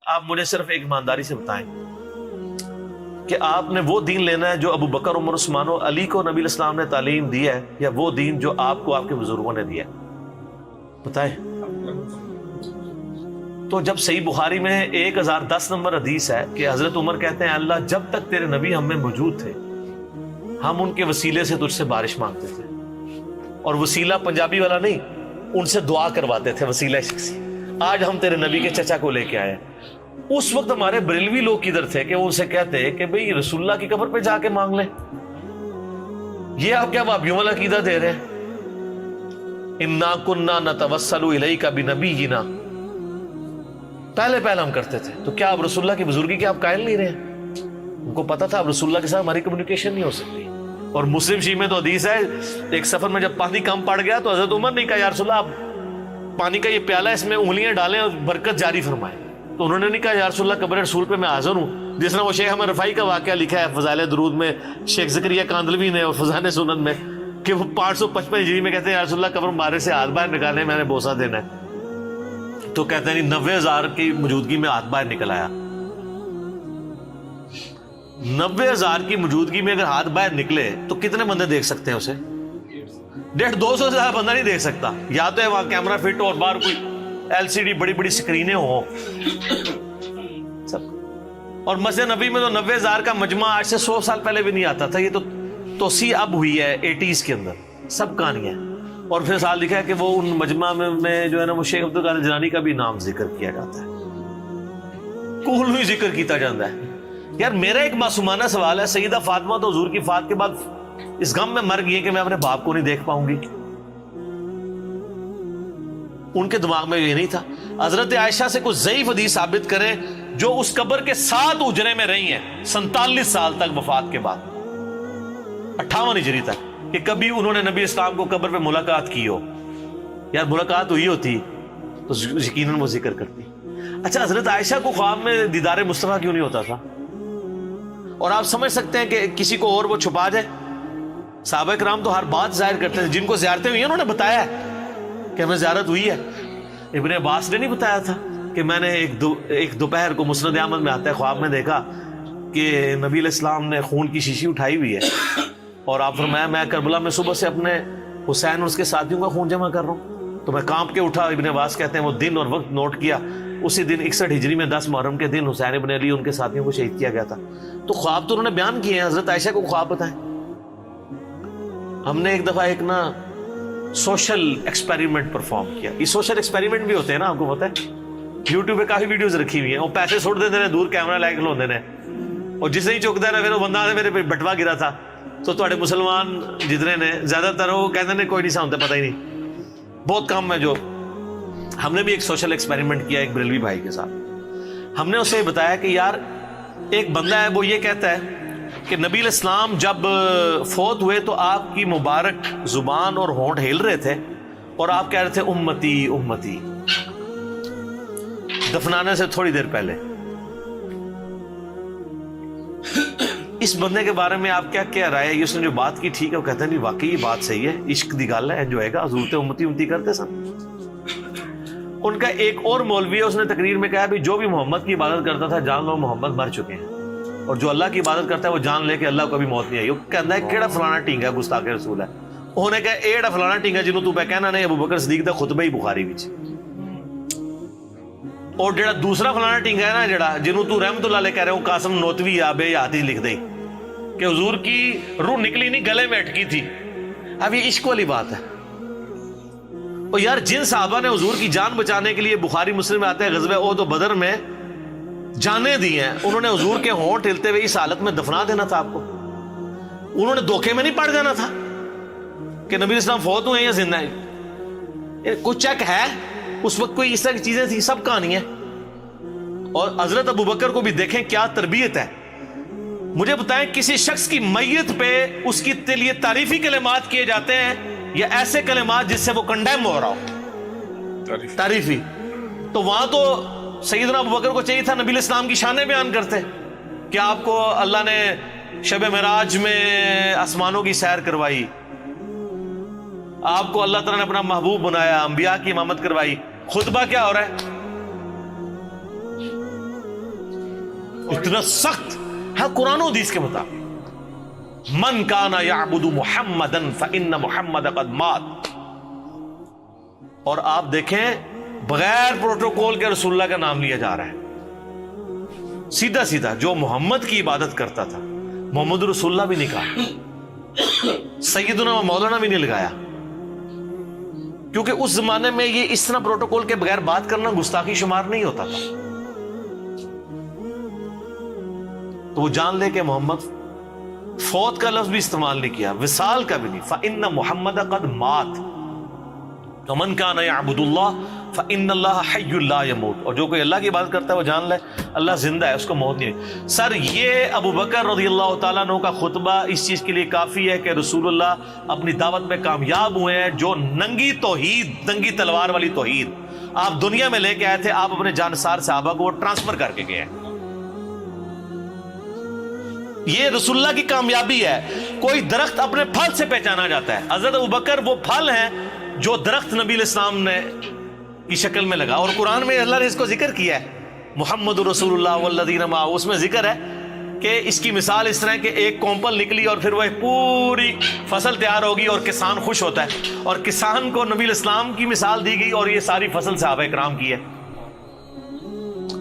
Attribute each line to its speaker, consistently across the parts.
Speaker 1: آپ مجھے صرف ایک ایمانداری سے بتائیں کہ آپ نے وہ دین لینا ہے جو ابو بکر عمر عثمان و علی کو نبی الاسلام نے تعلیم دی ہے، یا وہ دین جو آپ کو آپ کے بزرگوں نے دیا ہے؟ بتائیں۔ تو جب صحیح بخاری میں 1010 نمبر حدیث ہے کہ حضرت عمر کہتے ہیں اللہ جب تک تیرے نبی ہم میں موجود تھے ہم ان کے وسیلے سے تجھ سے بارش مانگتے تھے، اور وسیلہ پنجابی والا نہیں، ان سے دعا کرواتے تھے، وسیلہ شخصی۔ آج ہم تیرے نبی کے چچا کو لے کے آئے، اس وقت ہمارے بریلوی لوگ کدھر تھے کہ وہ ان سے کہتے کہ بھئی رسول اللہ کی قبر پہ جا کے مانگ لیں؟ یہ آپ کیا وہابیوں والا عقیدہ دے رہے ہیں؟ انا کننا نتوسل الیک بنبینا، پہلے ہم کرتے تھے، تو کیا اب رسول اللہ کی بزرگی کے آپ قائل نہیں رہے؟ ان کو پتا تھا اب رسول اللہ کے ساتھ ہماری کمیونیکیشن نہیں ہو سکتی۔ اور مسلم شیعہ میں تو حدیث ہے ایک سفر میں جب پانی کم پڑ گیا تو حضرت عمر نے کہا یا رسول اللہ آپ پانی کا یہ پیالہ اس میں انگلیاں ڈالیں اور برکت جاری فرمائیں، تو انہوں نے نہیں کہا یا رسول اللہ قبر رسول پہ میں حاضر ہوں، جس نے وہ شیخ احمد رفاعی کا واقعہ لکھا ہے فضائل درود میں، شیخ زکریا کاندلوی نے اور فضائل سنن میں، کہ وہ 555 ہجری میں کہتے ہیں یا رسول اللہ قبر مارے سے ہاتھ باہر نکالے میں نے بوسہ دینا ہے، تو کہتے ہیں 90,000 کی موجودگی میں ہاتھ باہر نکل آیا۔ 90,000 کی موجودگی میں اگر ہاتھ باہر نکلے تو کتنے بندے دیکھ سکتے ہیں اسے؟ 150-200 سے زیادہ بندہ نہیں دیکھ سکتا، یا تو ہے وہاں کیمرہ فٹ اور باہر کوئی LCD بڑی بڑی سکرینیں ہوں سب۔ اور مسجد نبی میں تو 90,000 کا مجمع آج سے 100 سال پہلے بھی نہیں آتا تھا، یہ تو توسیع اب ہوئی ہے 80s کے اندر، سب کہانیاں۔ اور پھر سال لکھا ہے کہ وہ ان مجمع میں جو ہے نا وہ شیخ عبدالقادر جیلانی کا بھی نام ذکر کیا جاتا ہے، کول ہی ذکر کیتا جاتا ہے۔ یار میرا ایک معصومانہ سوال ہے، سیدہ فاطمہ تو حضور کی وفات کے بعد اس غم میں مر گئی کہ میں اپنے باپ کو نہیں دیکھ پاؤں گی، ان کے دماغ میں یہ نہیں تھا؟ حضرت عائشہ سے کچھ ضعیف حدیث ثابت کریں جو اس قبر کے 7 اجرے میں رہی ہیں 47 سال تک وفات کے بعد، 58 ہجری تک، کہ کبھی انہوں نے نبی اسلام کو قبر پہ ملاقات کی ہو۔ یار ملاقات ہوئی ہوتی تو یقیناً وہ ذکر کرتی۔ اچھا حضرت عائشہ کو خواب میں دیدار مصطفیٰ کیوں نہیں ہوتا تھا؟ اور آپ سمجھ سکتے ہیں کہ کسی کو اور وہ چھپا جائے؟ صحابہ کرام تو ہر بات ظاہر کرتے تھے، جن کو زیارتیں ہوئی ہیں انہوں نے بتایا ہے کہ ہمیں زیارت ہوئی ہے۔ ابن عباس نے نہیں بتایا تھا کہ میں نے ایک دوپہر کو مسند احمد میں آتا ہے خواب میں دیکھا کہ نبی علیہ السلام نے خون کی شیشی اٹھائی ہوئی ہے، اور آپ فرمایا میں کربلا میں صبح سے اپنے حسین اور اس کے ساتھیوں کا خون جمع کر رہا ہوں، تو میں کانپ کے اٹھا۔ ابن عباس کہتے ہیں وہ دن اور وقت نوٹ کیا، اسی دن 61 ہجری میں 10 محرم کے دن حسین ابن علی ان کے ساتھیوں کو شہید کیا گیا تھا۔ تو خواب تو انہوں نے بیان کیے ہیں، حضرت عائشہ کو خواب بتائیں۔ ہم نے ایک دفعہ ایک نا سوشل ایکسپیریمنٹ پرفارم کیا، یہ سوشل ایکسپیریمنٹ بھی ہوتے ہیں نا، آپ کو پتہ ہے یوٹیوب پہ کافی ویڈیوز رکھی ہوئی ہیں، وہ پیسے سوٹ دیتے ہیں دور کیمرہ لائک لوندے نے، اور جس نہیں چکتا ہے نا پھر وہ بندہ میرے پہ بٹوا گرا تھا، تو تھوڑے مسلمان جتنے نے زیادہ تر وہ کہتے ہیں کوئی نہیں سامتا، پتہ ہی نہیں، بہت کم ہے جو۔ ہم نے بھی ایک سوشل ایکسپیریمنٹ کیا ایک بریلوی بھائی کے ساتھ، ہم نے اسے بتایا کہ یار ایک بندہ ہے وہ یہ کہتا ہے کہ نبی علیہ السلام جب فوت ہوئے تو آپ کی مبارک زبان اور ہونٹ ہل رہے تھے اور آپ کہہ رہے تھے امتی امتی، دفنانے سے تھوڑی دیر پہلے۔ اس بندے کے بارے میں آپ کیا رائے ہے؟ اس نے جو بات کی ٹھیک ہے؟ وہ کہتے ہیں نہیں واقعی یہ بات صحیح ہے، عشق دی گل ہے، جو ہے گا حضور تے امتی امتی کرتے سن۔ ان کا ایک اور مولوی ہے، اس نے تقریر میں کہا بھی جو بھی محمد کی عبادت کرتا تھا جان لو محمد مر چکے ہیں، اور جو اللہ کی عبادت کرتا ہے وہ جان لے کہ اللہ کو کبھی موت نہیں آئی۔ وہ کہتا ہے کیڑا فلانا ٹینگا گستاخ رسول ہے، انہوں نے کہا ایڑا فلانا ٹینگا جنوں تو پہ کہنا نہیں ابو بکر صدیق دا خطبہ ہی بخاری وچ، اور جڑا دوسرا فلانا ٹینگا ہے نا جڑا جنوں تو رحمت اللہ علیہ کہہ رہے ہو قاسم نوتوی آ بے یاتی لکھ دے کہ حضور کی روح نکلی نہیں گلے میں اٹکی تھی۔ اب یہ عشق والی بات ہے۔ اور یار جن صحابہ نے حضور کی جان بچانے کے لیے، بخاری مسلم میں آتے ہیں غزوہ احد و بدر میں جانیں دی ہیں، انہوں نے حضور کے ہونٹ ہلتے ہوئے اس حالت میں دفنا دینا تھا آپ کو؟ انہوں نے دھوکے میں نہیں پڑ جانا تھا کہ نبی اسلام فوت ہوئے ہیں یا زندہ ہیں؟ کچھ چیک ہے اس وقت کوئی اس طرح کی چیزیں تھیں؟ سب کہانی ہے۔ اور حضرت ابو بکر کو بھی دیکھیں کیا تربیت ہے۔ مجھے بتائیں کسی شخص کی میت پہ اس کی لیے تعریفی کلمات کیے جاتے ہیں یا ایسے کلمات جس سے وہ کنڈیم ہو رہا ہو؟ تعریفی۔ تو وہاں تو سیدنا ابو بکر کو چاہیے تھا نبی الاسلام کی شانیں بیان کرتے کہ آپ کو اللہ نے شب معراج میں آسمانوں کی سیر کروائی، آپ کو اللہ تعالیٰ نے اپنا محبوب بنایا، انبیاء کی امامت کروائی۔ خطبہ کیا ہو رہا ہے؟ اتنا سخت ہے قرآن و حدیث کے مطابق. من کان یعبد محمدا فإن محمد قد مات. اور آپ دیکھیں بغیر پروٹوکول کے رسول اللہ کا نام لیا جا رہا ہے. سیدھا سیدھا جو محمد کی عبادت کرتا تھا محمد رسول اللہ بھی نہیں کہا, سیدنا و مولانا بھی نہیں لگایا, کیونکہ اس زمانے میں یہ اس طرح پروٹوکول کے بغیر بات کرنا گستاخی شمار نہیں ہوتا تھا. تو وہ جان لے کہ محمد, فوت کا لفظ بھی استعمال نہیں کیا, وصال کا بھی نہیں. فإن محمد قد مات ومن کان یعبد اللہ فإن اللہ حی لا یموت. اور جو کوئی اللہ کی عبادت کرتا ہے وہ جان لے اللہ زندہ ہے, اس کو موت نہیں. سر یہ ابو بکر رضی اللہ تعالیٰ عنہ کا خطبہ اس چیز کے لیے کافی ہے کہ رسول اللہ اپنی دعوت میں کامیاب ہوئے ہیں. جو ننگی توحید, ننگی تلوار والی توحید آپ دنیا میں لے کے آئے تھے, آپ اپنے جانسار صحابہ کو ٹرانسفر کر کے گئے ہیں. یہ رسول اللہ کی کامیابی ہے. کوئی درخت اپنے پھل سے پہچانا جاتا ہے. حضرت ابوبکر وہ پھل ہیں جو درخت نبی علیہ السلام نے کی شکل میں لگا, اور قرآن میں اللہ نے اس کو ذکر کیا ہے, محمد رسول اللہ والذین معہ. اس میں ذکر ہے کہ اس کی مثال اس طرح کہ ایک کومپل نکلی اور پھر وہ پوری فصل تیار ہوگی اور کسان خوش ہوتا ہے, اور کسان کو نبی علیہ السلام کی مثال دی گئی اور یہ ساری فصل صحابہ کرام کی ہے.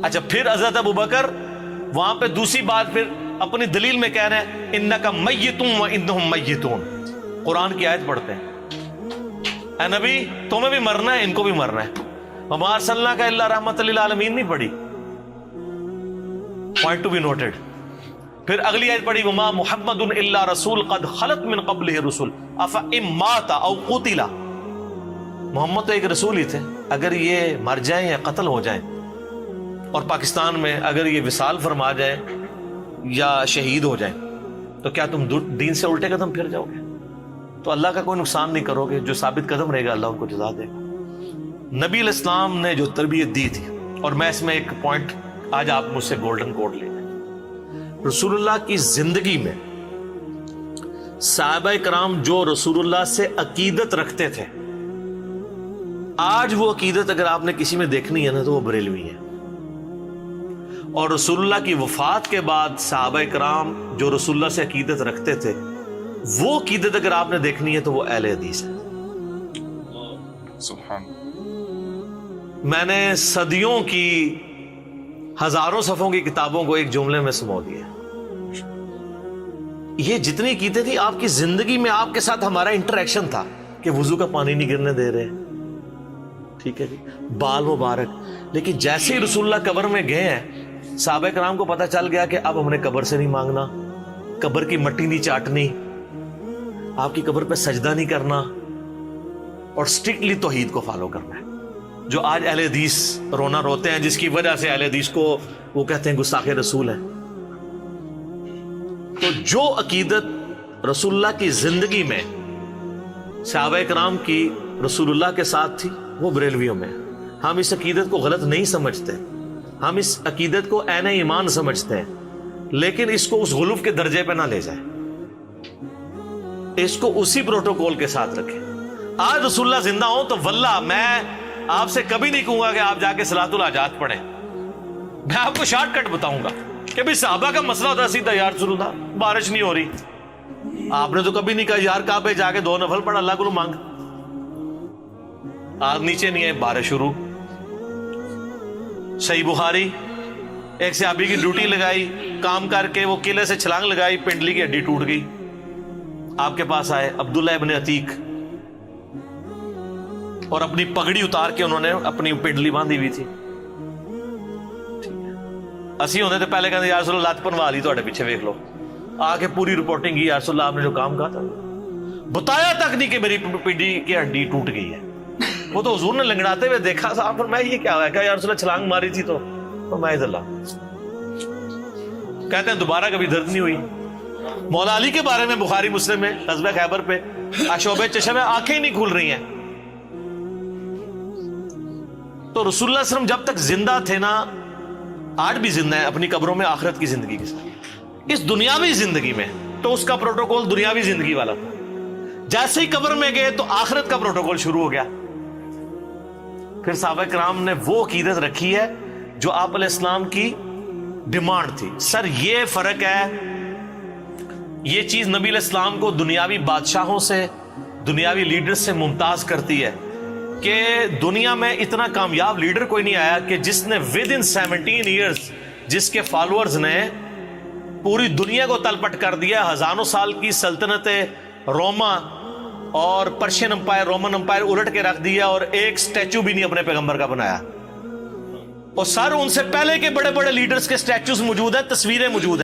Speaker 1: اچھا, پھر حضرت ابوبکر وہاں پہ دوسری بات پھر اپنی دلیل میں کہہ رہے ہیں انک میت وانہم میتون. قرآن کی آیت پڑھتے ہیں, اے نبی تمہیں بھی مرنا ہے, ان کو بھی مرنا ہے. وما ارسلناک الا رحمۃ للعالمین نہیں پڑھی, پوائنٹ ٹو بی نوٹڈ. پھر اگلی آیت پڑھی وما محمد الا رسول قد خلت من قبلہ الرسل افإن مات او قتل. محمد تو ایک رسول ہی تھے, اگر یہ مر جائیں یا قتل ہو جائیں, اور پاکستان میں اگر یہ وصال فرما جائیں یا شہید ہو جائیں, تو کیا تم دین سے الٹے قدم پھر جاؤ گے؟ تو اللہ کا کوئی نقصان نہیں کرو گے, جو ثابت قدم رہے گا اللہ ان کو جزا دے گا. نبی علیہ السلام نے جو تربیت دی تھی, اور میں اس میں ایک پوائنٹ آج آپ مجھ سے گولڈن کوڈ لے لیں. رسول اللہ کی زندگی میں صحابہ کرام جو رسول اللہ سے عقیدت رکھتے تھے, آج وہ عقیدت اگر آپ نے کسی میں دیکھنی ہے نا تو وہ بریلوی ہے. اور رسول اللہ کی وفات کے بعد صحابہ کرام جو رسول اللہ سے عقیدت رکھتے تھے, وہ عقیدت اگر آپ نے دیکھنی ہے تو وہ اہل حدیث ہے.
Speaker 2: سبحان.
Speaker 1: میں نے صدیوں کی ہزاروں صفحوں کی کتابوں کو ایک جملے میں سمو دیا. یہ جتنی عقیدت تھی آپ کی زندگی میں, آپ کے ساتھ ہمارا انٹریکشن تھا کہ وضو کا پانی نہیں گرنے دے رہے, ٹھیک ہے جی, بال مبارک. لیکن جیسے ہی رسول اللہ قبر میں گئے ہیں, صحابہ کرام کو پتہ چل گیا کہ اب ہم نے قبر سے نہیں مانگنا, قبر کی مٹی نہیں چاٹنی, آپ کی قبر پہ سجدہ نہیں کرنا, اور اسٹرکٹلی توحید کو فالو کرنا ہے. جو آج اہل حدیث رونا روتے ہیں, جس کی وجہ سے اہل حدیث کو وہ کہتے ہیں گستاخ رسول ہیں. تو جو عقیدت رسول اللہ کی زندگی میں صحابہ کرام کی رسول اللہ کے ساتھ تھی, وہ بریلویوں میں. ہم اس عقیدت کو غلط نہیں سمجھتے, ہم اس عقیدت کو عین ایمان سمجھتے ہیں, لیکن اس کو اس غلوف کے درجے پہ نہ لے جائیں, اس کو اسی پروٹوکول کے ساتھ رکھیں. آج رسول اللہ زندہ ہوں تو واللہ میں آپ سے کبھی نہیں کہوں گا کہ آپ جا کے صلاۃ الحاجات پڑھیں. میں آپ کو شارٹ کٹ بتاؤں گا کہ بھی صحابہ کا مسئلہ ہوتا سیدھا, یا رسول اللہ بارش نہیں ہو رہی, آپ نے تو کبھی نہیں کہا یار کعبے جا کے 2 نفل پڑھ اللہ کو مانگ. آگ نیچے نہیں ہے, بارش شروع. صحیح بخاری, ایک صحابی کی ڈیوٹی لگائی, کام کر کے وہ قلعے سے چھلانگ لگائی, پنڈلی کی ہڈی ٹوٹ گئی. آپ کے پاس آئے عبداللہ ابن عتیق, اور اپنی پگڑی اتار کے انہوں نے اپنی پنڈلی باندھی ہوئی تھی. اسی ہونے تو پہلے کہتے یا رسول اللہ لات پنوا لی تھوڑے پیچھے ویکھ لو, آ کے پوری رپورٹنگ کی, یا رسول اللہ آپ نے جو کام کہا تھا بتایا تک نہیں کہ میری پنڈلی کی ہڈی ٹوٹ گئی ہے. وہ تو حضور نے لنگڑاتے ہوئے دیکھا صاحب, پر میں یہ کیا ہوا ہے, یا رسول اللہ چھلانگ ماری تھی تو میں اللہ کہتے ہیں دوبارہ کبھی درد نہیں ہوئی. مولا علی کے بارے میں بخاری مسلم میں غزوہ خیبر پہ شعبہ چشم ہے, آنکھیں ہی نہیں کھل رہی ہیں. تو رسول اللہ علیہ وسلم جب تک زندہ تھے نا, آج بھی زندہ ہیں اپنی قبروں میں آخرت کی زندگی کے ساتھ. اس دنیاوی زندگی میں تو اس کا پروٹوکول دنیاوی زندگی والا تھا, جیسے ہی قبر میں گئے تو آخرت کا پروٹوکول شروع ہو گیا. پھر صحابہ کرام نے وہ عقیدت رکھی ہے جو آپ علیہ السلام کی ڈیمانڈ تھی. سر یہ فرق ہے, یہ چیز نبی علیہ السلام کو دنیاوی بادشاہوں سے, دنیاوی لیڈر سے ممتاز کرتی ہے کہ دنیا میں اتنا کامیاب لیڈر کوئی نہیں آیا کہ جس نے ود ان 17 ایئرز, جس کے فالوورز نے پوری دنیا کو تلپٹ کر دیا, ہزاروں سال کی سلطنت روما اور پرشین امپائر, رومن امپائر الٹ کے رکھ دیا, اور ایک سٹیچو بھی نہیں اپنے پیغمبر کا بنایا. اور سر ان سے پہلے کے بڑے بڑے لیڈرز کے سٹیچوز موجود ہیں, تصویریں موجود ہیں.